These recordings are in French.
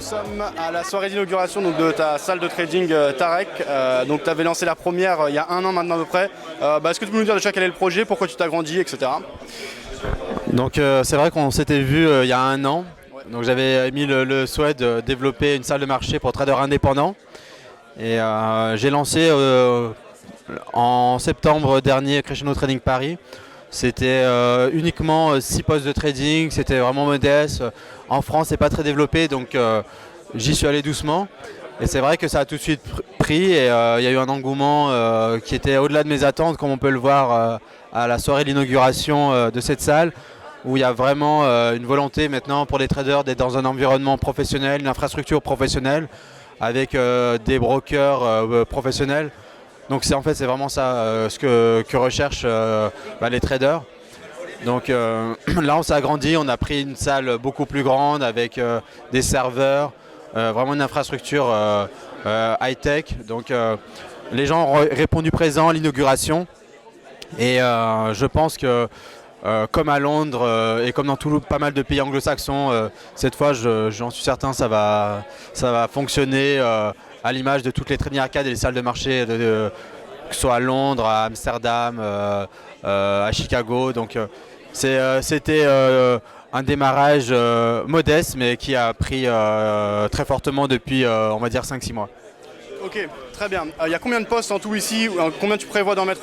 sommes à la soirée d'inauguration de ta salle de trading Tarek. Donc tu avais lancé la première il y a un an maintenant à peu près. Est-ce que tu peux nous dire déjà quel est le projet, pourquoi tu t'agrandis, etc. Donc c'est vrai qu'on s'était vu il y a un an. Ouais. Donc j'avais mis le souhait de développer une salle de marché pour traders indépendants. Et j'ai lancé en septembre dernier Crescendo Trading Paris. C'était uniquement 6 postes de trading, c'était vraiment modeste. En France, c'est pas très développé, donc j'y suis allé doucement. Et c'est vrai que ça a tout de suite pris et il y a eu un engouement qui était au-delà de mes attentes, comme on peut le voir à la soirée de l'inauguration de cette salle, où il y a vraiment une volonté maintenant pour les traders d'être dans un environnement professionnel, une infrastructure professionnelle, avec des brokers professionnels. Donc c'est vraiment ça ce que recherchent les traders. Donc là on s'est agrandi, on a pris une salle beaucoup plus grande avec des serveurs, vraiment une infrastructure high-tech. Donc les gens ont répondu présent à l'inauguration et je pense que comme à Londres et comme dans pas mal de pays anglo-saxons, cette fois j'en suis certain ça va fonctionner à l'image de toutes les trading arcades et les salles de marché que ce soit à Londres, à Amsterdam, à Chicago. Donc c'était un démarrage modeste mais qui a pris très fortement depuis on va dire 5-6 mois. Ok, très bien. Il y a combien de postes en tout ici? Combien tu prévois d'en mettre?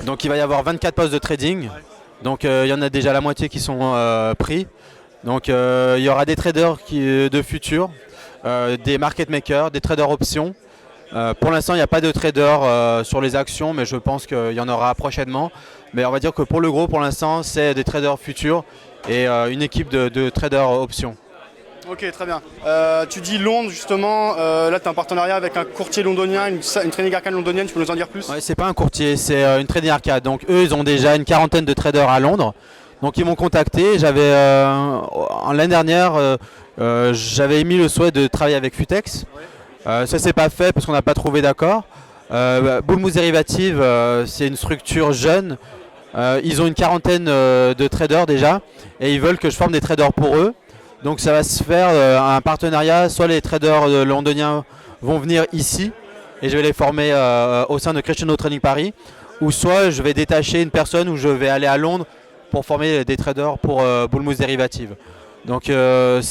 Donc il va y avoir 24 postes de trading. Donc il y en a déjà la moitié qui sont pris. Donc il y aura des traders de futur, des market makers, des traders options. Pour l'instant, il n'y a pas de traders sur les actions, mais je pense qu'il y en aura prochainement. Mais on va dire que pour le gros, pour l'instant, c'est des traders futurs et une équipe de traders options. Ok, très bien. Tu dis Londres, justement. Là, tu as un partenariat avec un courtier londonien, une trading arcade londonienne. Tu peux nous en dire plus? Ouais, c'est pas un courtier, c'est une trading arcade. Donc eux, ils ont déjà une quarantaine de traders à Londres. Donc ils m'ont contacté. L'année dernière, j'avais émis le souhait de travailler avec Futex. Ça s'est pas fait parce qu'on n'a pas trouvé d'accord. Bullmoose Derivative, c'est une structure jeune. Ils ont une quarantaine de traders déjà et ils veulent que je forme des traders pour eux. Donc ça va se faire un partenariat. Soit les traders londoniens vont venir ici et je vais les former au sein de Crescendo Trading Paris, ou soit je vais détacher une personne où je vais aller à Londres pour former des traders pour Bullmoose Derivative. Donc eux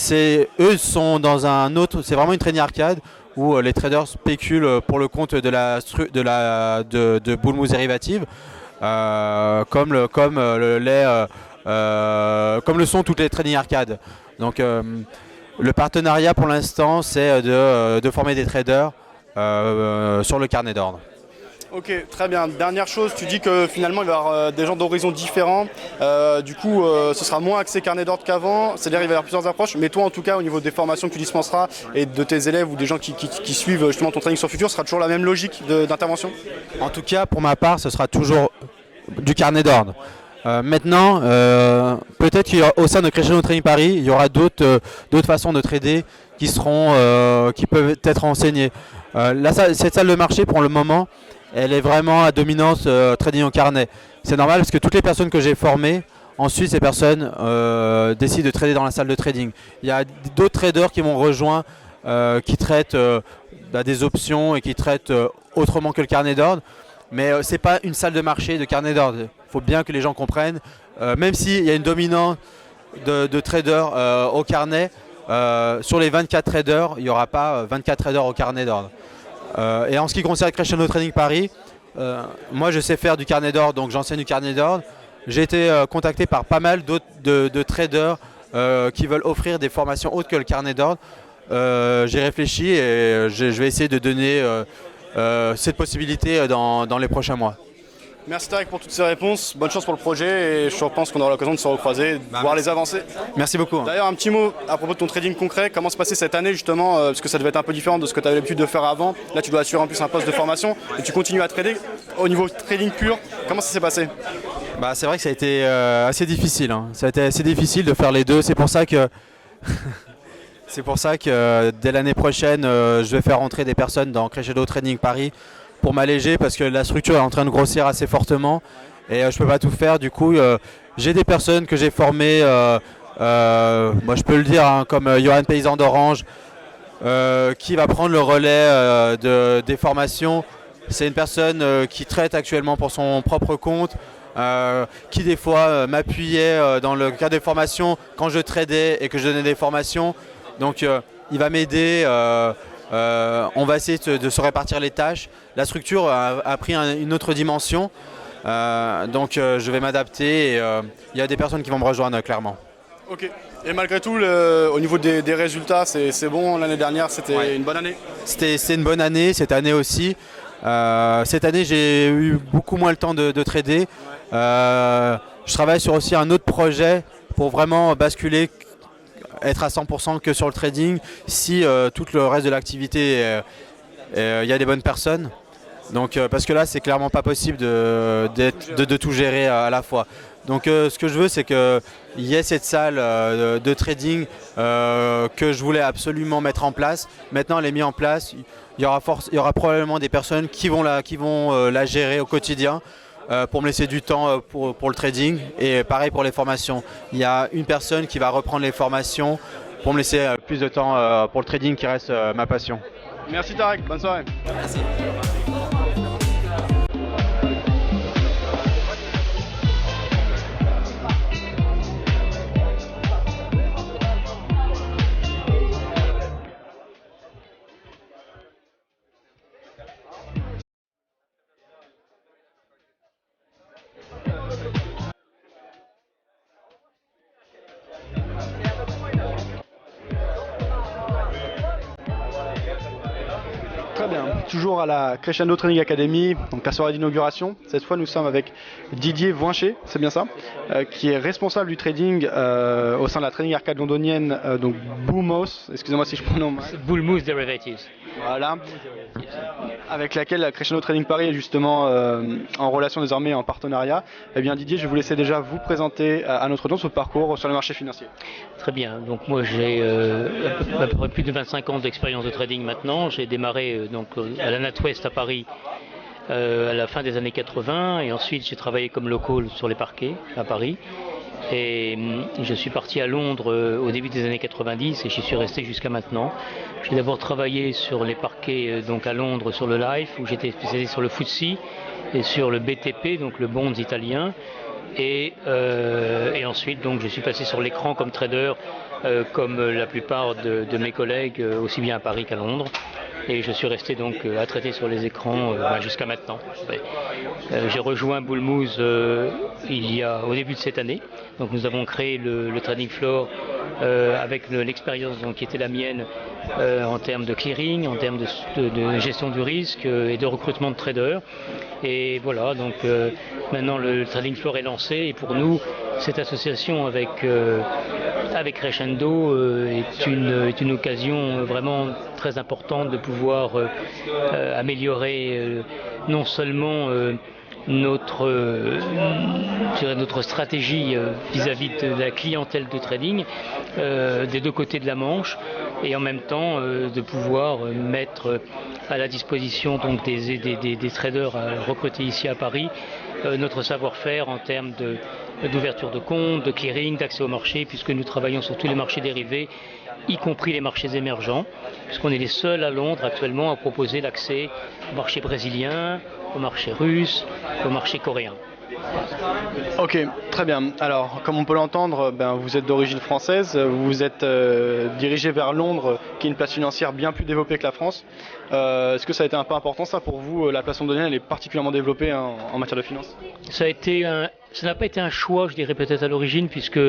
sont dans un autre, c'est vraiment une trading arcade où les traders spéculent pour le compte de Bullmoose Derivative, comme le sont toutes les trading arcades. Donc le partenariat pour l'instant c'est de former des traders sur le carnet d'ordre. Ok, très bien. Dernière chose, tu dis que finalement il va y avoir des gens d'horizons différents. Du coup, ce sera moins axé carnet d'ordre qu'avant. C'est-à-dire qu'il va y avoir plusieurs approches. Mais toi, en tout cas, au niveau des formations que tu dispenseras et de tes élèves ou des gens qui suivent justement ton training sur Futur, ce sera toujours la même logique d'intervention? En tout cas, pour ma part, ce sera toujours du carnet d'ordre. Maintenant, peut-être qu'au sein de Crescendo Trading Paris, il y aura d'autres façons de trader qui peuvent être enseignées. Cette salle de marché, pour le moment, elle est vraiment à dominance trading au carnet. C'est normal parce que toutes les personnes que j'ai formées, ensuite ces personnes décident de trader dans la salle de trading. Il y a d'autres traders qui m'ont rejoint qui traitent des options et qui traitent autrement que le carnet d'ordre. Mais ce n'est pas une salle de marché de carnet d'ordre. Il faut bien que les gens comprennent. Même s'il y a une dominance de traders au carnet, sur les 24 traders, il n'y aura pas 24 traders au carnet d'ordre. Et en ce qui concerne Crescendo Trading Paris, moi je sais faire du carnet d'ordre, donc j'enseigne du carnet d'ordre. J'ai été contacté par pas mal d'autres de traders qui veulent offrir des formations autres que le carnet d'ordre. J'ai réfléchi et je vais essayer de donner cette possibilité dans les prochains mois. Merci Tarek pour toutes ces réponses, bonne chance pour le projet et je pense qu'on aura l'occasion de se recroiser, de voir les avancées. Merci beaucoup. D'ailleurs un petit mot à propos de ton trading concret, comment se passait cette année justement, parce que ça devait être un peu différent de ce que tu avais l'habitude de faire avant. Là tu dois assurer en plus un poste de formation et tu continues à trader. Au niveau trading pur, comment ça s'est passé? C'est vrai que ça a été assez difficile. Ça a été assez difficile de faire les deux, c'est pour ça que... dès l'année prochaine, je vais faire rentrer des personnes dans Crescendo Trading Paris pour m'alléger parce que la structure est en train de grossir assez fortement et je ne peux pas tout faire. Du coup, j'ai des personnes que j'ai formées, moi je peux le dire, comme Johan Paysan d'Orange, qui va prendre le relais des formations. C'est une personne qui traite actuellement pour son propre compte, qui des fois m'appuyait dans le cadre des formations quand je tradais et que je donnais des formations. Donc il va m'aider, on va essayer de se répartir les tâches. La structure a pris une autre dimension, donc je vais m'adapter et il y a des personnes qui vont me rejoindre clairement. Ok. Et malgré tout, au niveau des résultats, c'est bon. L'année dernière, c'était une bonne année. C'est une bonne année, cette année aussi. Cette année, j'ai eu beaucoup moins le temps de trader. Je travaille sur aussi un autre projet pour vraiment basculer, être à 100% que sur le trading si tout le reste de l'activité, il y a des bonnes personnes. Donc, parce que là, c'est clairement pas possible de tout gérer à la fois. Donc ce que je veux, c'est qu'il y ait cette salle de trading que je voulais absolument mettre en place. Maintenant, elle est mise en place. Il y aura probablement des personnes qui vont la gérer au quotidien pour me laisser du temps pour le trading. Et pareil pour les formations. Il y a une personne qui va reprendre les formations pour me laisser plus de temps pour le trading qui reste ma passion. Merci Tarek, bonne soirée. Merci. Très bien, toujours à la Crescendo Training Academy, donc la soirée d'inauguration. Cette fois, nous sommes avec Didier Voincher, c'est bien ça, qui est responsable du trading au sein de la trading arcade londonienne, donc Boomhouse, excusez-moi si je prononce mal. Boomhouse Derivatives. Voilà, avec laquelle la Crescendo Trading Paris est justement en relation désormais en partenariat. Eh bien Didier, je vais vous laisser déjà vous présenter à notre nom votre parcours sur le marché financier. Très bien, donc moi j'ai à peu près plus de 25 ans d'expérience de trading maintenant. J'ai démarré à la NatWest à Paris à la fin des années 80 et ensuite j'ai travaillé comme local sur les parquets à Paris. Et je suis parti à Londres au début des années 90 et j'y suis resté jusqu'à maintenant. J'ai d'abord travaillé sur les parquets donc à Londres sur le Life où j'étais spécialisé sur le FTSE et sur le BTP, donc le Bonds italien. Et ensuite donc je suis passé sur l'écran comme trader comme la plupart de mes collègues aussi bien à Paris qu'à Londres. Et je suis resté donc à traiter sur les écrans jusqu'à maintenant. J'ai rejoint Boomhouse au début de cette année. Donc nous avons créé le trading floor avec l'expérience qui était la mienne en termes de clearing, en termes de gestion du risque et de recrutement de traders. Et voilà, donc maintenant le trading floor est lancé et pour nous cette association avec Crescendo est une occasion vraiment très importante de pouvoir améliorer non seulement notre stratégie vis-à-vis de la clientèle de trading des deux côtés de la Manche et en même temps de pouvoir mettre à la disposition donc des traders recrutés ici à Paris notre savoir-faire en termes d'ouverture de compte, de clearing, d'accès au marché, puisque nous travaillons sur tous les marchés dérivés, y compris les marchés émergents, puisqu'on est les seuls à Londres actuellement à proposer l'accès au marché brésilien, au marché russe, au marché coréen. Ok, très bien. Alors, comme on peut l'entendre, vous êtes d'origine française, vous vous êtes dirigé vers Londres, qui est une place financière bien plus développée que la France. Est-ce que ça a été un peu important ça pour vous? La place londonienne elle est particulièrement développée en matière de finance. Ça n'a pas été un choix, je dirais peut-être à l'origine, puisque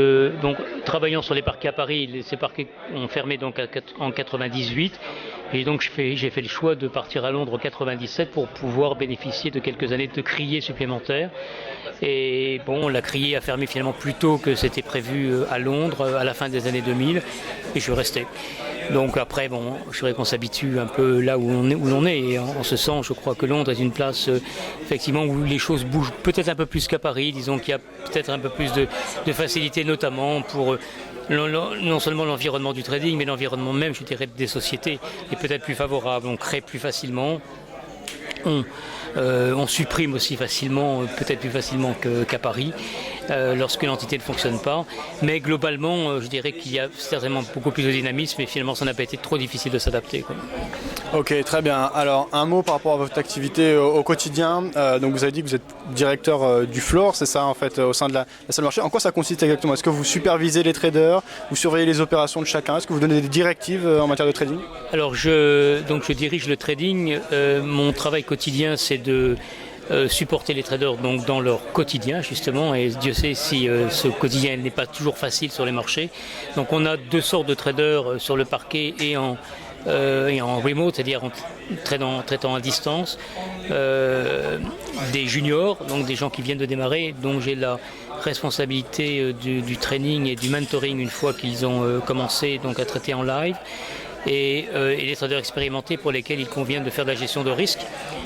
donc travaillant sur les parquets à Paris, ces parquets ont fermé donc en 98. Et donc j'ai fait le choix de partir à Londres en 97 pour pouvoir bénéficier de quelques années de criée supplémentaires. Et bon, la criée a fermé finalement plus tôt que c'était prévu à Londres à la fin des années 2000 et je suis resté. Donc après, bon, je dirais qu'on s'habitue un peu là où l'on est et en ce sens, je crois que Londres est une place effectivement où les choses bougent peut-être un peu plus qu'à Paris. Disons qu'il y a peut-être un peu plus de facilité, notamment pour non seulement l'environnement du trading, mais l'environnement même, je dirais, des sociétés est peut-être plus favorable. On crée plus facilement. On supprime aussi facilement, peut-être plus facilement qu'à Paris. lorsqu'une entité ne fonctionne pas. Mais globalement, je dirais qu'il y a certainement beaucoup plus de dynamisme et finalement ça n'a pas été trop difficile de s'adapter, quoi. Ok, très bien. Alors, un mot par rapport à votre activité au quotidien. Donc, vous avez dit que vous êtes directeur du floor, c'est ça, en fait, au sein de la salle de marché. En quoi ça consiste exactement? Est-ce que vous supervisez les traders? Vous surveillez les opérations de chacun? Est-ce que vous donnez des directives en matière de trading? Alors, je dirige le trading. Mon travail quotidien, c'est de supporter les traders donc, dans leur quotidien, justement. Et Dieu sait si ce quotidien n'est pas toujours facile sur les marchés. Donc, on a deux sortes de traders sur le parquet et en remote, c'est-à-dire en traitant à distance, des juniors, donc des gens qui viennent de démarrer, dont j'ai la responsabilité du training et du mentoring une fois qu'ils ont commencé donc, à traiter en live. Et les traders expérimentés pour lesquels il convient de faire de la gestion de risque,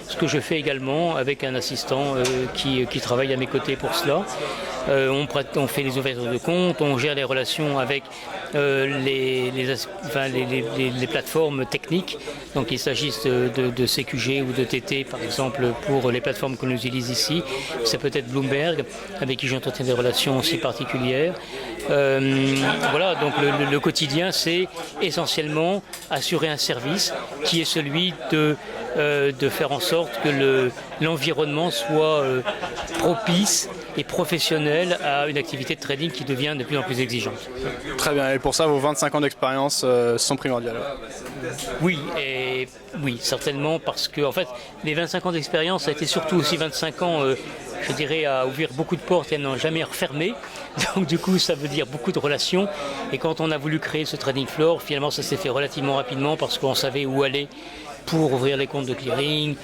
ce que je fais également avec un assistant qui travaille à mes côtés pour cela. On fait les ouvertures de compte, on gère les relations avec les plateformes techniques, donc il s'agisse de CQG ou de TT par exemple pour les plateformes que nous utilisons ici, c'est peut-être Bloomberg avec qui j'entretiens des relations aussi particulières. Voilà, donc le quotidien c'est essentiellement assurer un service qui est celui de faire en sorte que l'environnement soit propice et professionnel à une activité de trading qui devient de plus en plus exigeante. Très bien, et pour ça vos 25 ans d'expérience sont primordiales. Oui, certainement, parce que en fait, les 25 ans d'expérience, ça a été surtout aussi 25 ans, je dirais, à ouvrir beaucoup de portes et à n'en jamais refermer. Donc du coup, ça veut dire beaucoup de relations. Et quand on a voulu créer ce trading floor, finalement, ça s'est fait relativement rapidement parce qu'on savait où aller pour ouvrir les comptes de clearing,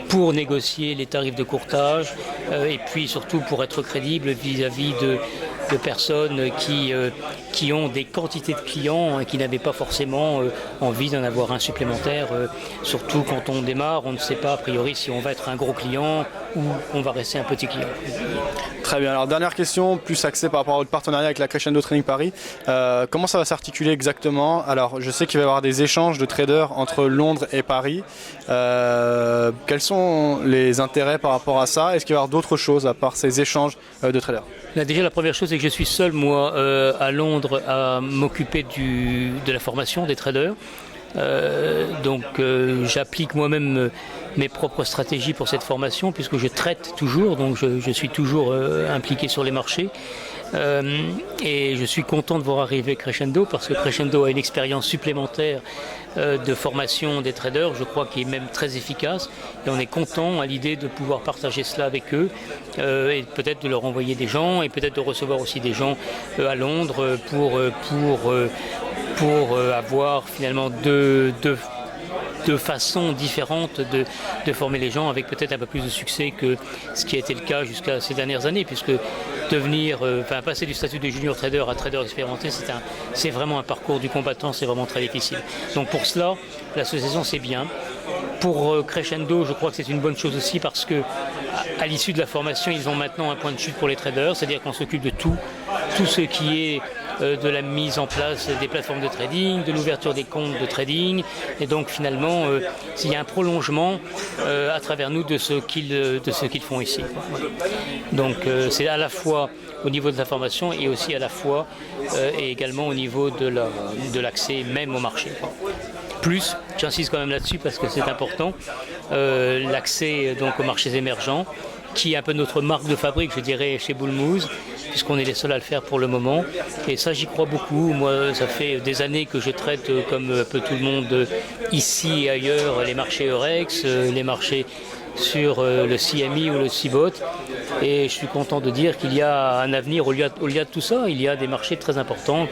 pour négocier les tarifs de courtage et puis surtout pour être crédible vis-à-vis de personnes qui ont des quantités de clients et qui n'avaient pas forcément envie d'en avoir un supplémentaire. Surtout quand on démarre, on ne sait pas a priori si on va être un gros client ou on va rester un petit client. Très bien, alors dernière question, plus axée par rapport à votre partenariat avec la Crescendo Trading Paris. Comment ça va s'articuler exactement? Alors je sais qu'il va y avoir des échanges de traders entre Londres et Paris. Quels sont les intérêts par rapport à ça? Est-ce qu'il va y avoir d'autres choses à part ces échanges de traders? Là, déjà la première chose c'est que je suis seul moi à Londres à m'occuper de la formation des traders. Donc j'applique moi-même mes propres stratégies pour cette formation puisque je traite toujours, donc je suis toujours impliqué sur les marchés. Et je suis content de voir arriver Crescendo parce que Crescendo a une expérience supplémentaire de formation des traders, je crois qui est même très efficace et on est content à l'idée de pouvoir partager cela avec eux et peut-être de leur envoyer des gens et peut-être de recevoir aussi des gens à Londres pour avoir finalement deux façons différentes de former les gens avec peut-être un peu plus de succès que ce qui a été le cas jusqu'à ces dernières années puisque passer du statut de junior trader à trader expérimenté c'est vraiment un parcours du combattant, c'est vraiment très difficile. Donc pour cela, l'association c'est bien. Pour Crescendo, je crois que c'est une bonne chose aussi parce que à l'issue de la formation, ils ont maintenant un point de chute pour les traders, c'est-à-dire qu'on s'occupe de tout ce qui est de la mise en place des plateformes de trading, de l'ouverture des comptes de trading, et donc finalement, il y a un prolongement à travers nous de ce qu'ils font ici. Donc c'est à la fois au niveau de la formation et aussi à la fois et également au niveau de l'accès même au marché. Plus, j'insiste quand même là-dessus parce que c'est important, l'accès donc aux marchés émergents, qui est un peu notre marque de fabrique, je dirais, chez Bull Moose, puisqu'on est les seuls à le faire pour le moment. Et ça, j'y crois beaucoup. Moi, ça fait des années que je traite, comme un peu tout le monde, ici et ailleurs, les marchés Eurex, les marchés sur le CME ou le CBOT. Et je suis content de dire qu'il y a un avenir au-delà de tout ça. Il y a des marchés très importants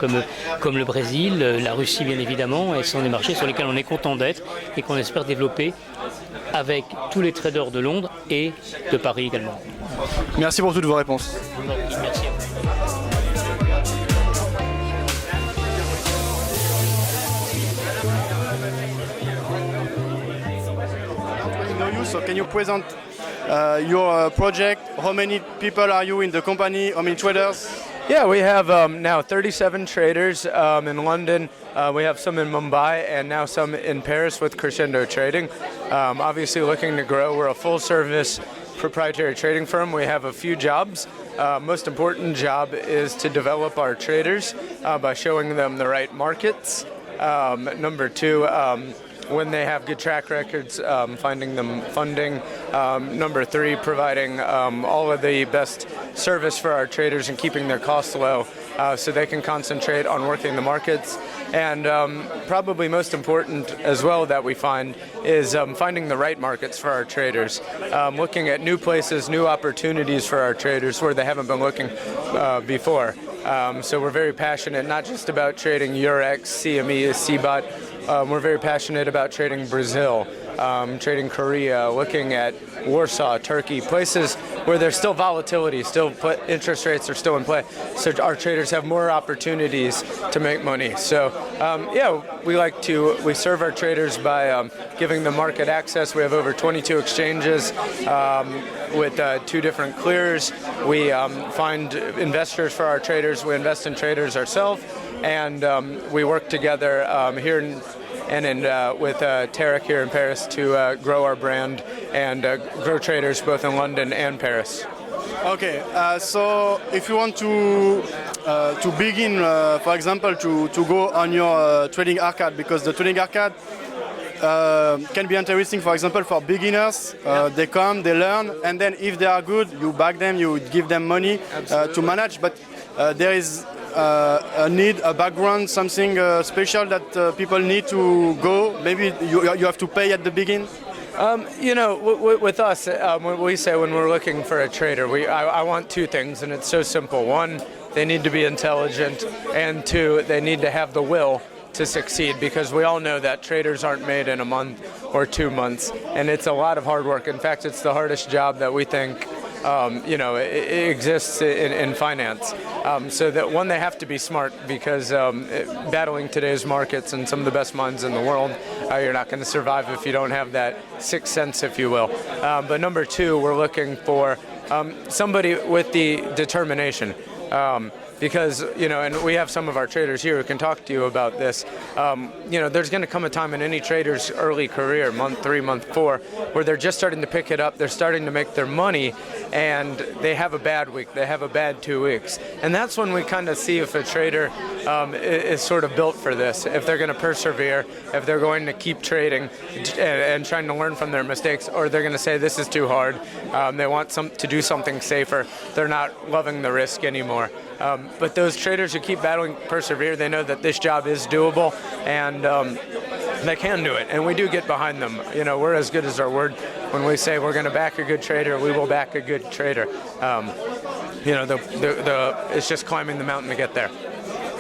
comme le Brésil, la Russie bien évidemment, et ce sont des marchés sur lesquels on est content d'être et qu'on espère développer avec tous les traders de Londres et de Paris également. Merci pour toutes vos réponses. Merci. So can you present your project? How many people are you in the company? How many traders? Yeah, we have now 37 traders in London. We have some in Mumbai and now some in Paris with Crescendo Trading. Obviously looking to grow. We're a full-service proprietary trading firm. We have a few jobs. Most important job is to develop our traders by showing them the right markets. Number two, when they have good track records, finding them funding. Number three, providing all of the best service for our traders and keeping their costs low so they can concentrate on working the markets. And probably most important as well that we find is finding the right markets for our traders, looking at new places, new opportunities for our traders where they haven't been looking before. So we're very passionate not just about trading Eurex, CME, CBOT. We're very passionate about trading Brazil, trading Korea, looking at Warsaw, Turkey, places where there's still volatility, interest rates are still in play. So our traders have more opportunities to make money. So yeah, we serve our traders by giving them market access. We have over 22 exchanges with 2 different clears. We find investors for our traders. We invest in traders ourselves. And we work together here with Tarek here in Paris to grow our brand and grow traders both in London and Paris. Okay, so if you want to begin, for example, to go on your trading arcade, because the trading arcade can be interesting, for example, for beginners. They come, they learn, and then if they are good, you back them, you give them money to manage. But there is a background, something special that people need to go. Maybe you have to pay at the beginning. With us, we say when we're looking for a trader, I want 2 things, and it's so simple. 1, they need to be intelligent, and 2, they need to have the will to succeed, because we all know that traders aren't made in a month or 2 months, and it's a lot of hard work. In fact, it's the hardest job that we think it exists in finance. So that one, they have to be smart, because battling today's markets and some of the best minds in the world, you're not going to survive if you don't have that 6th sense, if you will. But number 2, we're looking for somebody with the determination. Because, and we have some of our traders here who can talk to you about this. There's going to come a time in any trader's early career, month 3, month 4, where they're just starting to pick it up, they're starting to make their money, and they have a bad week, they have a bad 2 weeks. And that's when we kind of see if a trader is sort of built for this, if they're going to persevere, if they're going to keep trading and trying to learn from their mistakes, or they're going to say this is too hard, they want to do something safer, they're not loving the risk anymore. But those traders who keep battling, persevere, they know that this job is doable, and they can do it, and we do get behind them. We're as good as our word. When we say we're going to back a good trader, we will back a good trader. It's just climbing the mountain to get there.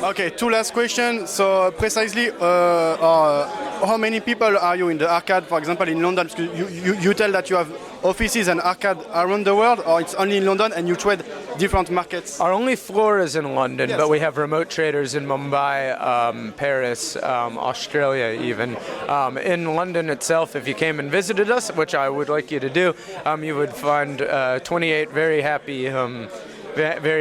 Okay, 2 last questions. So precisely, how many people are you in the arcade, for example, in London? Because you tell that you have offices and arcade around the world, or it's only in London and you trade different markets? Our only floor is in London, yes. But we have remote traders in Mumbai, Paris, Australia even. In London itself, if you came and visited us, which I would like you to do, you would find 28 very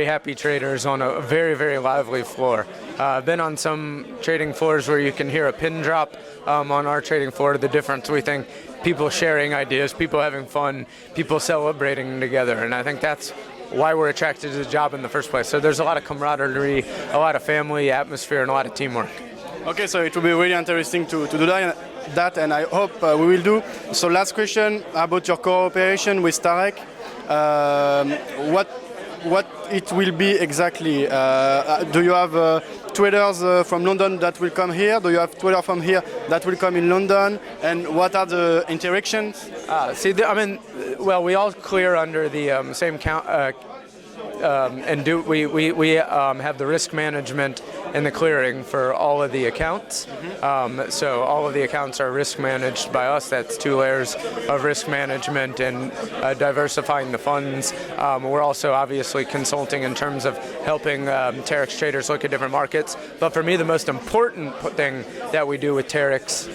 happy traders on a very, very lively floor. I've been on some trading floors where you can hear a pin drop on our trading floor. The difference, we think, people sharing ideas, people having fun, people celebrating together, and I think that's why we're attracted to the job in the first place. So there's a lot of camaraderie, a lot of family atmosphere, and a lot of teamwork. Okay, so it will be really interesting to do that, and I hope we will do. So last question about your cooperation with Tarek. What it will be exactly? Do you have traders from London that will come here? Do you have traders from here that will come in London? And what are the interactions? We all clear under the same count. And we have the risk management and the clearing for all of the accounts. So all of the accounts are risk managed by us. That's 2 layers of risk management and diversifying the funds. We're also obviously consulting in terms of helping Tarek's traders look at different markets. But for me, the most important thing that we do with Tarek's,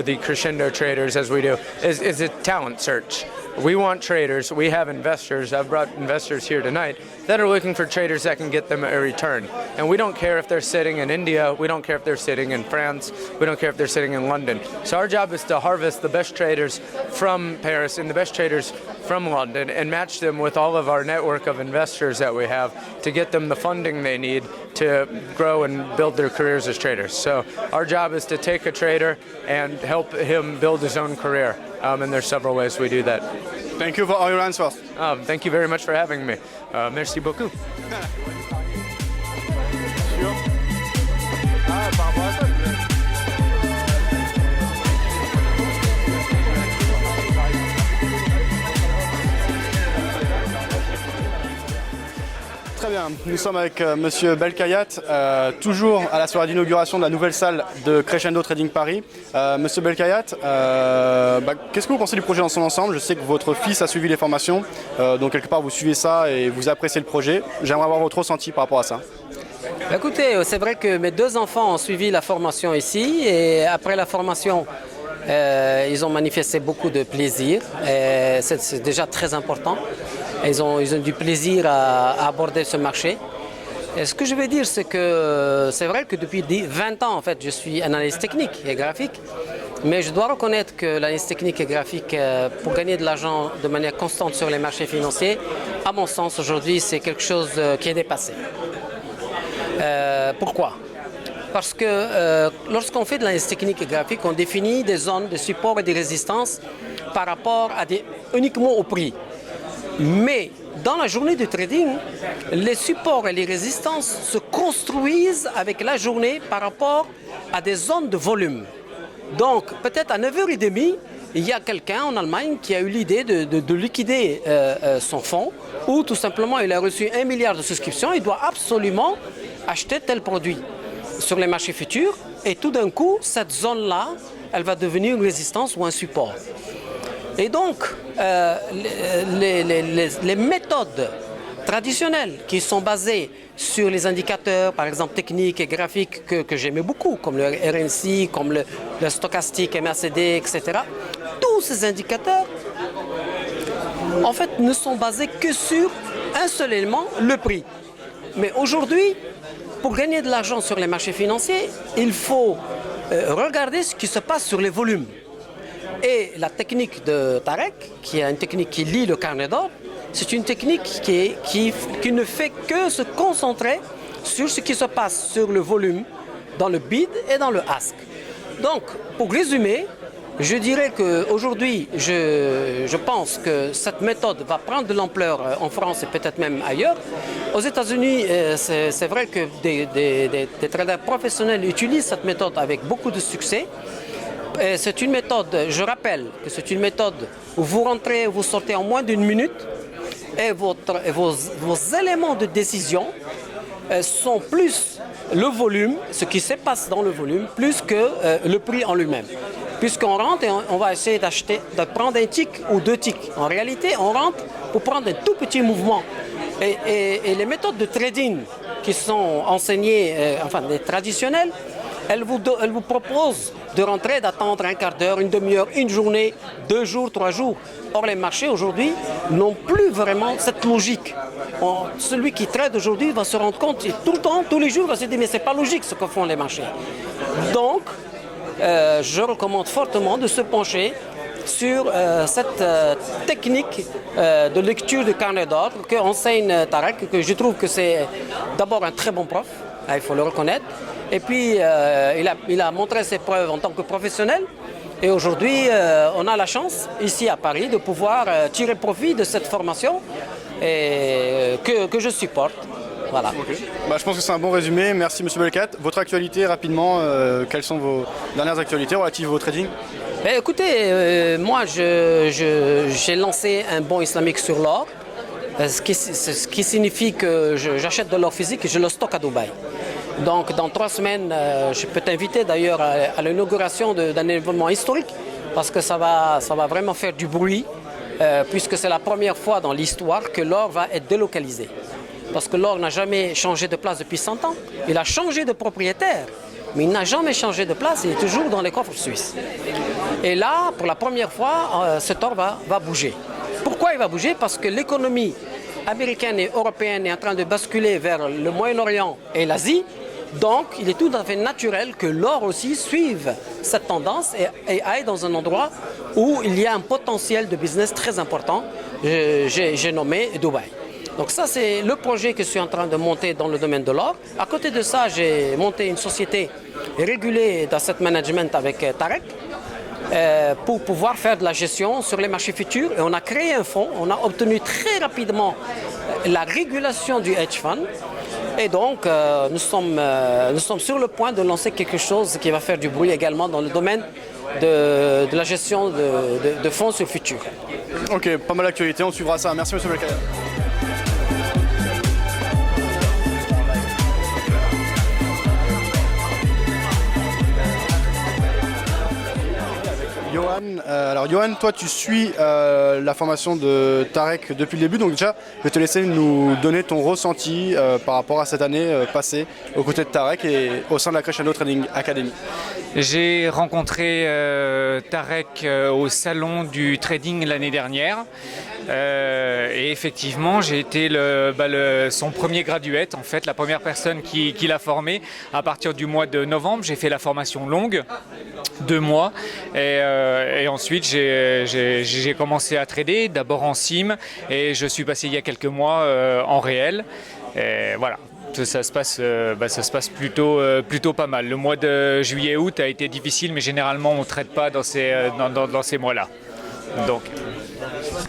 the Crescendo traders, as we do, is a talent search. we want traders. We have investors. I've brought investors here tonight that are looking for traders that can get them a return. And we don't care if they're sitting in India. We don't care if they're sitting in France. We don't care if they're sitting in London. So our job is to harvest the best traders from Paris and the best traders from London and match them with all of our network of investors that we have to get them the funding they need to grow and build their careers as traders. So our job is to take a trader and help him build his own career. And there's several ways we do that. Thank you for all your answers. Thank you very much for having me. Merci beaucoup. Très bien, nous sommes avec Monsieur Belkhayat, toujours à la soirée d'inauguration de la nouvelle salle de Crescendo Trading Paris. Monsieur Belkhayat, qu'est-ce que vous pensez du projet dans son ensemble? Je sais que votre fils a suivi les formations, donc quelque part vous suivez ça et vous appréciez le projet. J'aimerais avoir votre ressenti par rapport à ça. Écoutez, c'est vrai que mes deux enfants ont suivi la formation ici et après la formation, ils ont manifesté beaucoup de plaisir. C'est déjà très important. Ils ont du plaisir à aborder ce marché. Et ce que je veux dire, c'est que c'est vrai que depuis 20 ans, en fait, je suis analyste technique et graphique. Mais je dois reconnaître que l'analyse technique et graphique, pour gagner de l'argent de manière constante sur les marchés financiers, à mon sens, aujourd'hui, c'est quelque chose qui est dépassé. Pourquoi? Parce que lorsqu'on fait de l'analyse technique et graphique, on définit des zones de support et de résistance par rapport uniquement au prix. Mais dans la journée de trading, les supports et les résistances se construisent avec la journée par rapport à des zones de volume. Donc peut-être à 9h30, il y a quelqu'un en Allemagne qui a eu l'idée de liquider son fonds ou tout simplement il a reçu 1 milliard de souscriptions, il doit absolument acheter tel produit sur les marchés futurs et tout d'un coup, cette zone-là, elle va devenir une résistance ou un support. Et donc, les méthodes traditionnelles qui sont basées sur les indicateurs, par exemple techniques et graphiques que j'aimais beaucoup, comme le RNC, comme le stochastique, MACD, etc. Tous ces indicateurs, en fait, ne sont basés que sur un seul élément, le prix. Mais aujourd'hui, pour gagner de l'argent sur les marchés financiers, il faut regarder ce qui se passe sur les volumes. Et la technique de Tarek, qui est une technique qui lit le carnet d'or, c'est une technique qui ne fait que se concentrer sur ce qui se passe sur le volume, dans le bid et dans le ask. Donc, pour résumer, je dirais qu'aujourd'hui, je pense que cette méthode va prendre de l'ampleur en France et peut-être même ailleurs. Aux États-Unis, c'est vrai que des traders professionnels utilisent cette méthode avec beaucoup de succès. C'est une méthode, je rappelle que c'est une méthode où vous rentrez, vous sortez en moins d'une minute et vos éléments de décision sont plus le volume, ce qui se passe dans le volume, plus que le prix en lui-même. Puisqu'on rentre et on va essayer de prendre un tick ou 2 ticks. En réalité, on rentre pour prendre un tout petit mouvement. Et les méthodes de trading qui sont enseignées, enfin les traditionnelles, elles vous proposent de rentrer, d'attendre un quart d'heure, une demi-heure, une journée, 2 jours, 3 jours. Or, les marchés aujourd'hui n'ont plus vraiment cette logique. Celui qui trade aujourd'hui va se rendre compte, tout le temps, tous les jours, va se dire mais c'est pas logique ce que font les marchés. Donc, je recommande fortement de se pencher sur cette technique de lecture de carnet d'ordre que enseigne Tarek, que je trouve que c'est d'abord un très bon prof, il faut le reconnaître. Et puis, il a montré ses preuves en tant que professionnel. Et aujourd'hui, on a la chance, ici à Paris, de pouvoir tirer profit de cette formation et que je supporte. Voilà. Okay. Je pense que c'est un bon résumé. Merci M. Belkhayat. Votre actualité, rapidement, quelles sont vos dernières actualités relatives au trading? Écoutez, moi, j'ai lancé un bon islamique sur l'or, ce qui signifie que j'achète de l'or physique et je le stocke à Dubaï. Donc dans 3 semaines, je peux t'inviter d'ailleurs à l'inauguration d'un événement historique parce que ça va vraiment faire du bruit puisque c'est la première fois dans l'histoire que l'or va être délocalisé. Parce que l'or n'a jamais changé de place depuis 100 ans. Il a changé de propriétaire, mais il n'a jamais changé de place, il est toujours dans les coffres suisses. Et là, pour la première fois, cet or va bouger. Pourquoi il va bouger? Parce que l'économie américaine et européenne est en train de basculer vers le Moyen-Orient et l'Asie. Donc, il est tout à fait naturel que l'or aussi suive cette tendance et aille dans un endroit où il y a un potentiel de business très important. J'ai nommé Dubaï. Donc ça, c'est le projet que je suis en train de monter dans le domaine de l'or. À côté de ça, j'ai monté une société régulée d'asset management avec Tarek pour pouvoir faire de la gestion sur les marchés futurs. Et on a créé un fonds. On a obtenu très rapidement la régulation du hedge fund. Et donc, nous sommes sur le point de lancer quelque chose qui va faire du bruit également dans le domaine de la gestion de fonds sur le futur. Ok, pas mal d'actualité, on suivra ça. Merci monsieur Belkacem. Johan, toi tu suis la formation de Tarek depuis le début, donc déjà je vais te laisser nous donner ton ressenti par rapport à cette année passée aux côtés de Tarek et au sein de la Crescendo Trading Academy. J'ai rencontré Tarek au salon du trading l'année dernière et effectivement j'ai été son premier graduate, en fait la première personne qui l'a formé à partir du mois de novembre. J'ai fait la formation longue, 2 mois, et ensuite j'ai commencé à trader, d'abord en sim et je suis passé il y a quelques mois en réel. Et voilà. Ça se passe plutôt pas mal. Le mois de juillet-août a été difficile, mais généralement on ne traite pas dans ces mois-là. Donc.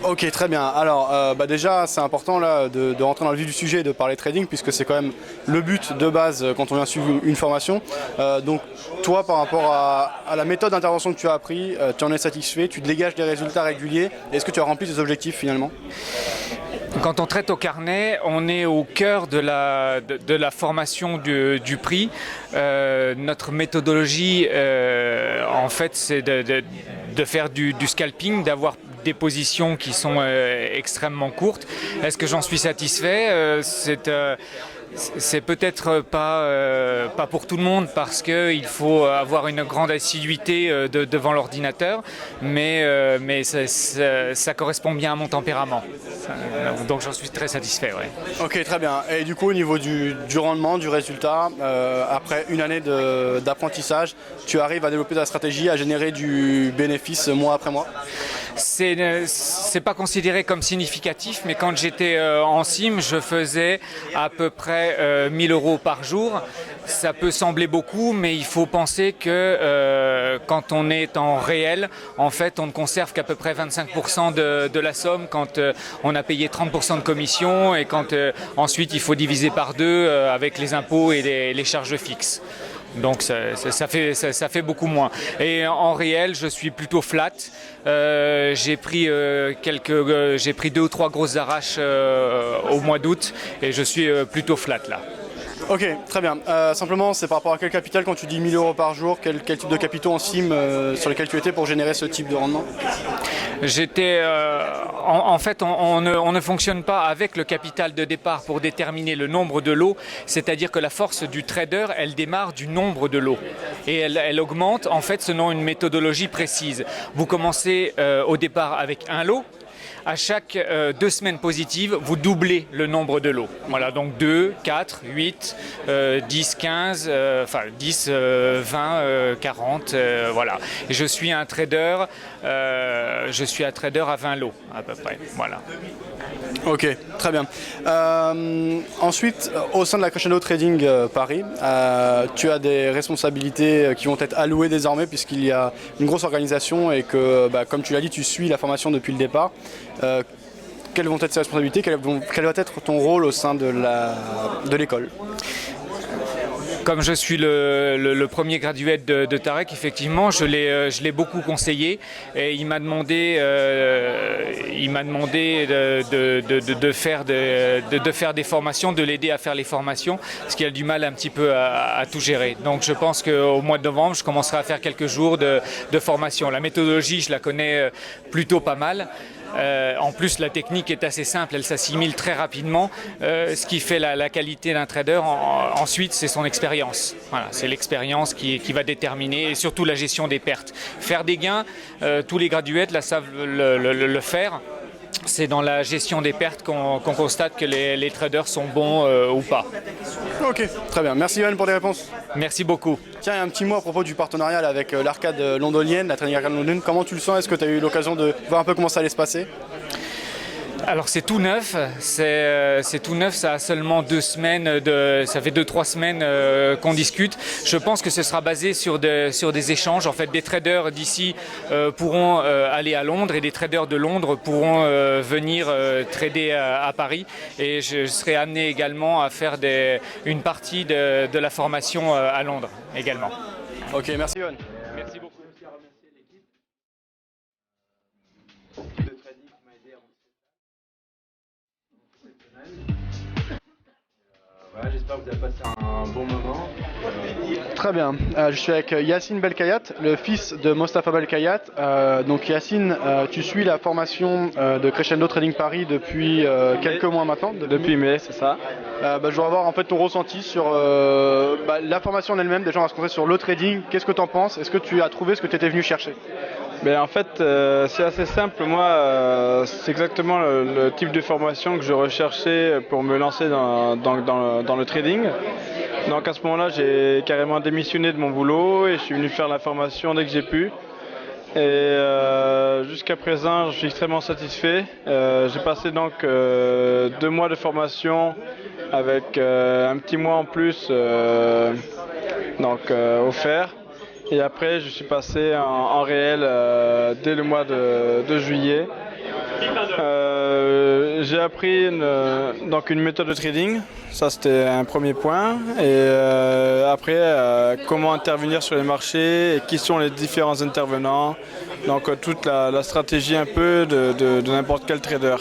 Ok, très bien. Alors déjà c'est important là, de rentrer dans le vif du sujet et de parler trading puisque c'est quand même le but de base quand on vient suivre une formation. Donc toi par rapport à la méthode d'intervention que tu as appris, tu en es satisfait, tu dégages des résultats réguliers. Est-ce que tu as rempli tes objectifs finalement ? Quand on traite au carnet, on est au cœur de la formation du prix. Notre méthodologie, en fait, c'est de faire du scalping, d'avoir des positions qui sont extrêmement courtes. Est-ce que j'en suis satisfait ? C'est peut-être pas pour tout le monde parce qu'il faut avoir une grande assiduité devant l'ordinateur, mais ça correspond bien à mon tempérament. Donc j'en suis très satisfait. Ouais. Ok, très bien. Et du coup, au niveau du rendement, du résultat, après une année d'apprentissage, tu arrives à développer ta stratégie, à générer du bénéfice mois après mois ? C'est pas considéré comme significatif, mais quand j'étais en sim, je faisais à peu près 1000 € par jour. Ça peut sembler beaucoup, mais il faut penser que quand on est en réel, en fait, on ne conserve qu'à peu près 25% de la somme quand on a payé 30% de commission et quand ensuite il faut diviser par 2 avec les impôts et les charges fixes. Donc ça fait beaucoup moins. Et en réel, je suis plutôt flat. J'ai pris 2 ou 3 grosses arraches au mois d'août et je suis plutôt flat là. Ok, très bien. Simplement, c'est par rapport à quel capital quand tu dis 1000 € par jour, quel type de capitaux en sim sur lesquels tu étais pour générer ce type de rendement ? J'étais, en fait, on ne fonctionne pas avec le capital de départ pour déterminer le nombre de lots, c'est-à-dire que la force du trader, elle démarre du nombre de lots et elle augmente en fait selon une méthodologie précise. Vous commencez au départ avec un lot. À chaque 2 semaines positives, vous doublez le nombre de lots. Voilà, donc 2, 4, 8, 10, 15, 10, 20, 40, voilà. Et je suis un trader à 20 lots à peu près, voilà. Ok, très bien. Ensuite, au sein de la Crescendo Trading Paris, tu as des responsabilités qui vont être allouées désormais puisqu'il y a une grosse organisation et que, comme tu l'as dit, tu suis la formation depuis le départ. Quelles vont être ces responsabilités ? Quel va être ton rôle au sein de l'école ? Comme je suis le premier graduate de Tarek, effectivement, je l'ai beaucoup conseillé et il m'a demandé de faire des formations, de l'aider à faire les formations, parce qu'il a du mal un petit peu à tout gérer. Donc je pense qu'au mois de novembre, je commencerai à faire quelques jours de formation. La méthodologie, je la connais plutôt pas mal. En plus, la technique est assez simple, elle s'assimile très rapidement. Ce qui fait la qualité d'un trader, ensuite, c'est son expérience. Voilà, c'est l'expérience qui va déterminer, et surtout la gestion des pertes. Faire des gains, tous les graduates là, savent le faire. c'est dans la gestion des pertes qu'on constate que les traders sont bons ou pas. Ok, très bien. Merci Yoann pour tes réponses. Merci beaucoup. Tiens, un petit mot à propos du partenariat là, avec l'arcade londonienne, la Training Arcade London. Comment tu le sens? Est-ce que tu as eu l'occasion de voir un peu comment ça allait se passer? Alors c'est tout neuf, c'est tout neuf, ça a seulement 2 semaines, ça fait 2-3 semaines qu'on discute. Je pense que ce sera basé sur des échanges. En fait, des traders d'ici pourront aller à Londres et des traders de Londres pourront venir trader à Paris. Et je serai amené également à faire une partie de la formation à Londres également. Ok, merci Yoann. Merci beaucoup. J'espère que vous avez passé un bon moment. Très bien. Je suis avec Yacine Belkayat, le fils de Mostafa Belkayat. Donc Yacine, tu suis la formation de Crescendo Trading Paris depuis quelques mois maintenant. Depuis mai, c'est ça. Je voudrais avoir en fait ton ressenti sur la formation en elle-même. Déjà, on va se concentrer sur le trading. Qu'est-ce que tu en penses? Est-ce que tu as trouvé ce que tu étais venu chercher? En fait, c'est assez simple. Moi, c'est exactement le type de formation que je recherchais pour me lancer dans le trading. Donc à ce moment-là, j'ai carrément démissionné de mon boulot et je suis venu faire la formation dès que j'ai pu. Et jusqu'à présent, je suis extrêmement satisfait. J'ai passé donc 2 mois de formation avec un petit mois en plus offert. Et après, je suis passé en réel dès le mois de juillet. J'ai appris une méthode de trading, ça c'était un premier point. Et après, comment intervenir sur les marchés et qui sont les différents intervenants. Donc toute la stratégie un peu de n'importe quel trader.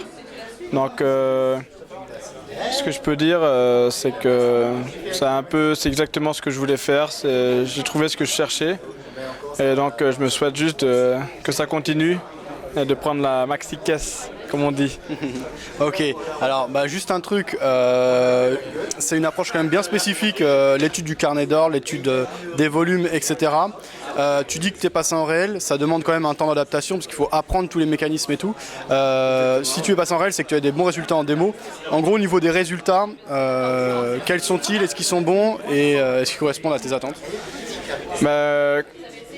Donc ce que je peux dire, c'est que c'est exactement ce que je voulais faire. J'ai trouvé ce que je cherchais. Et donc je me souhaite juste que ça continue et de prendre la maxi caisse, comme on dit. Ok, alors juste un truc, c'est une approche quand même bien spécifique, l'étude du carnet d'or, l'étude des volumes, etc. Tu dis que tu es passé en réel, ça demande quand même un temps d'adaptation parce qu'il faut apprendre tous les mécanismes et tout. Si tu es passé en réel, c'est que tu as des bons résultats en démo. En gros, au niveau des résultats, quels sont-ils? Est-ce qu'ils sont bons et est-ce qu'ils correspondent à tes attentes?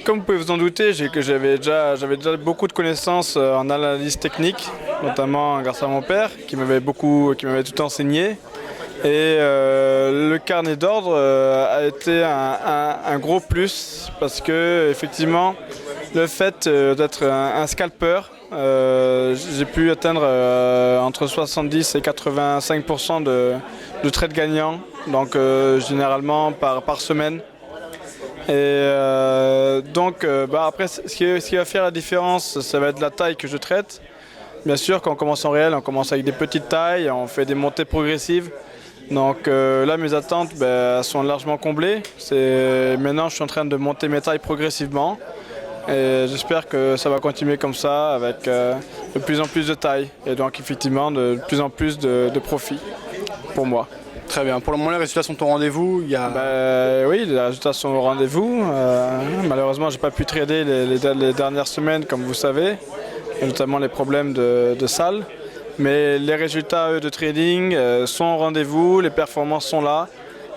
Comme vous pouvez vous en douter, j'avais déjà beaucoup de connaissances en analyse technique, notamment grâce à mon père qui m'avait tout enseigné. Et le carnet d'ordre a été un gros plus parce que effectivement le fait d'être un scalper, j'ai pu atteindre entre 70 et 85% de trades gagnants, donc généralement par semaine. Et après, ce qui va faire la différence, ça va être la taille que je traite. Bien sûr, quand on commence en réel, on commence avec des petites tailles, on fait des montées progressives. Donc là, mes attentes sont largement comblées. Maintenant, je suis en train de monter mes tailles progressivement. Et j'espère que ça va continuer comme ça, avec de plus en plus de tailles. Et donc, effectivement, de plus en plus de profit pour moi. Très bien. Pour le moment, les résultats sont au rendez-vous. Oui, les résultats sont au rendez-vous. Malheureusement, je n'ai pas pu trader les dernières semaines, comme vous savez, et notamment les problèmes de salle. Mais les résultats de trading sont au rendez-vous, les performances sont là.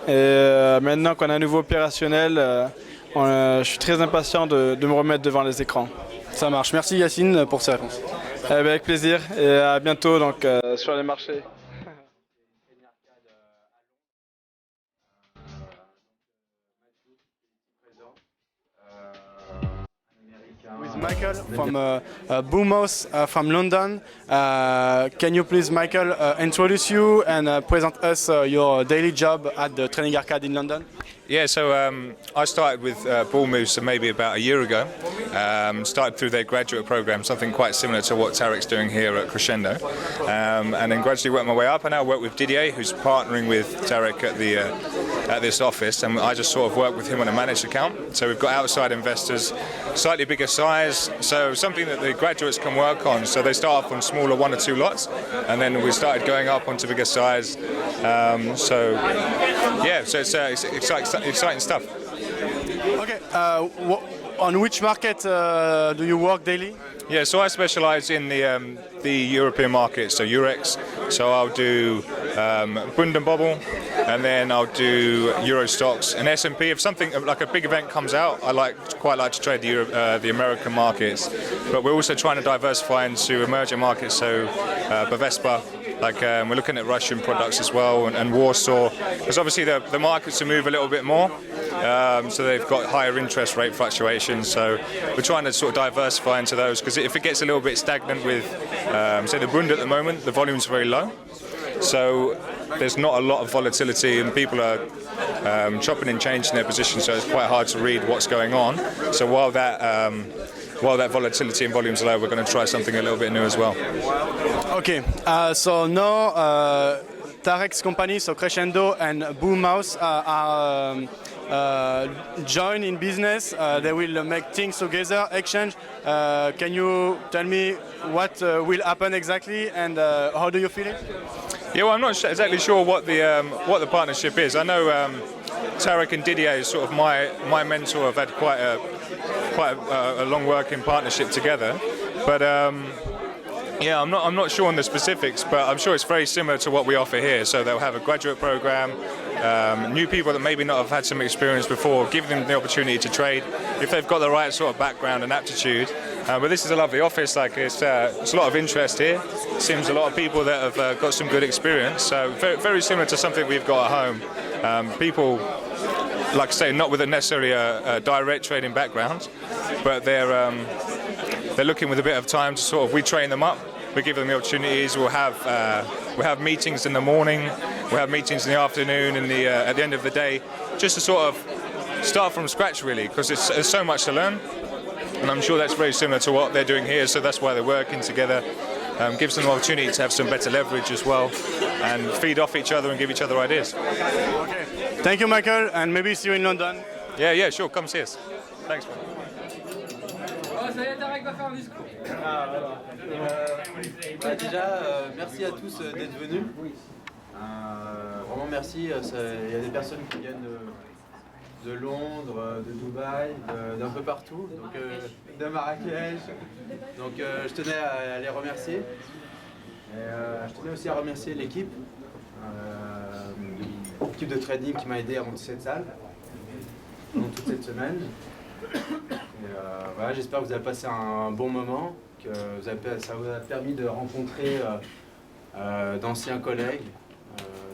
Et maintenant qu'on est à nouveau opérationnel, je suis très impatient de me remettre devant les écrans. Ça marche. Merci Yacine pour ces réponses. Avec plaisir et à bientôt sur les marchés. With Michael from Boomhouse from London. Can you please, Michael, introduce you and present us your daily job at the Training Arcade in London? Yeah, so I started with Bullmoose maybe about a year ago. Started through their graduate program, something quite similar to what Tarek's doing here at Crescendo. And then gradually worked my way up. I now work with Didier, who's partnering with Tarek at this office. And I just sort of work with him on a managed account. So we've got outside investors, slightly bigger size. So something that the graduates can work on. So they start off on smaller 1 or 2 lots. And then we started going up onto bigger size. So it's exciting stuff. Okay. On which market do you work daily? Yeah, so I specialise in the European market, so Eurex. So I'll do Bund and Bobble, and then I'll do Euro stocks and S&P. If something like a big event comes out, I quite like to trade the American markets. But we're also trying to diversify into emerging markets, so Bovespa. We're looking at Russian products as well, and Warsaw, because obviously the markets will move a little bit more, so they've got higher interest rate fluctuations. So we're trying to sort of diversify into those, because if it gets a little bit stagnant with, say, the Bund at the moment, the volume's very low, so there's not a lot of volatility, and people are chopping and changing their positions, so it's quite hard to read what's going on. So while that volatility and volumes are low, we're going to try something a little bit new as well. Okay, so now Tarek's company, so Crescendo and Boom House, are join in business. They will make things together, exchange. Can you tell me what will happen exactly, and how do you feel it? Yeah, well, I'm not exactly sure what the partnership is. I know Tarek and Didier is sort of my mentor. I've had quite a long working partnership together, but yeah, I'm not sure on the specifics, but I'm sure it's very similar to what we offer here. So they'll have a graduate program, new people that maybe not have had some experience before, give them the opportunity to trade if they've got the right sort of background and aptitude. But this is a lovely office. It's a lot of interest here. Seems a lot of people that have got some good experience. So very similar to something we've got at home. People, like I say, not with necessarily a direct trading background, but they're looking with a bit of time to sort of, we train them up, we give them the opportunities. We'll have meetings in the morning, we'll have meetings in the afternoon, and at the end of the day, just to sort of start from scratch really, because there's so much to learn, and I'm sure that's very similar to what they're doing here. So that's why they're working together. Gives them the opportunity to have some better leverage as well, and feed off each other and give each other ideas. Okay. Thank you, Michael, and maybe see you in London. Yeah, sure, come see us. Thanks, man. Déjà, merci à tous d'être venus. Vraiment merci. Il y a des personnes qui viennent de Londres, de Dubaï, d'un peu partout, donc de Marrakech. Donc je tenais à les remercier. Et, je tenais aussi à remercier l'équipe de trading qui m'a aidé à monter cette salle pendant toute cette semaine. Voilà, j'espère que vous avez passé un bon moment, que ça vous a permis de rencontrer d'anciens collègues,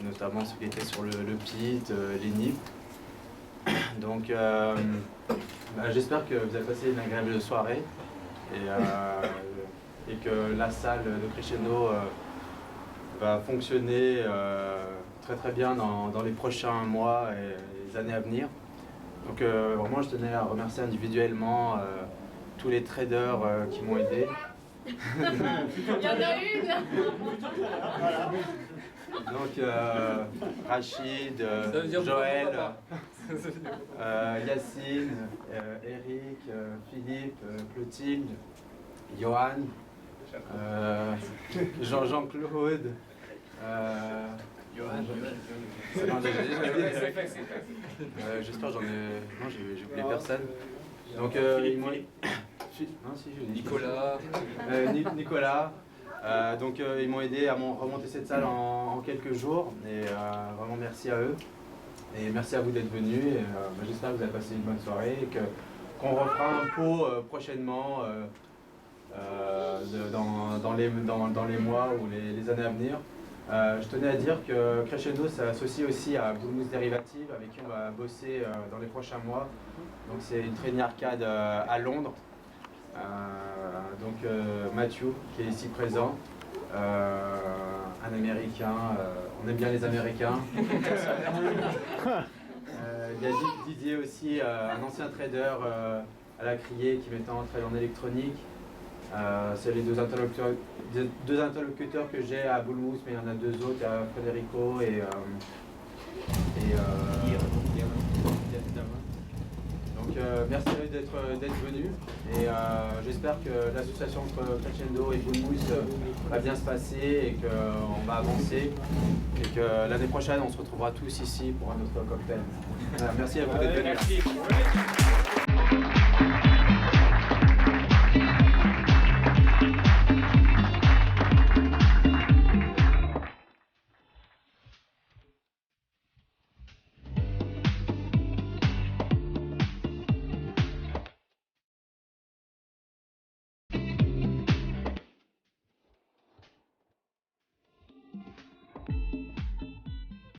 notamment ceux qui étaient sur le PIT, les NIP. Donc j'espère que vous avez passé une agréable soirée et que la salle de Crescendo va fonctionner très très bien dans les prochains mois et les années à venir. Donc vraiment je tenais à remercier individuellement tous les traders qui m'ont aidé. Il y en a une. Donc Rachid, Joël, Yacine, Eric, Philippe, Clotilde, Johan, Jean-Claude. J'espère j'en ai... Non, j'ai oublié personne. Donc ils m'ont... Non, si, Nicolas. Nicolas. Donc ils m'ont aidé à remonter cette salle en quelques jours. Et vraiment merci à eux. Et merci à vous d'être venus. J'espère que vous avez passé une bonne soirée et qu'on refera un pot prochainement dans les mois ou les années à venir. Je tenais à dire que Crescendo s'associe aussi à Bull Moose Derivative, avec qui on va bosser dans les prochains mois. Donc c'est une trading arcade à Londres. Donc Mathieu qui est ici présent, un Américain, on aime bien les Américains. Il y a Didier aussi, un ancien trader à la Criée qui maintenant trade en électronique. C'est les deux interlocuteurs que j'ai à Bull Moose, mais il y en a deux autres, il y a Federico et donc merci à eux d'être venus et j'espère que l'association entre Crescendo et Bull Moose va bien se passer et qu'on va avancer et que l'année prochaine on se retrouvera tous ici pour un autre cocktail. Merci à vous d'être venus.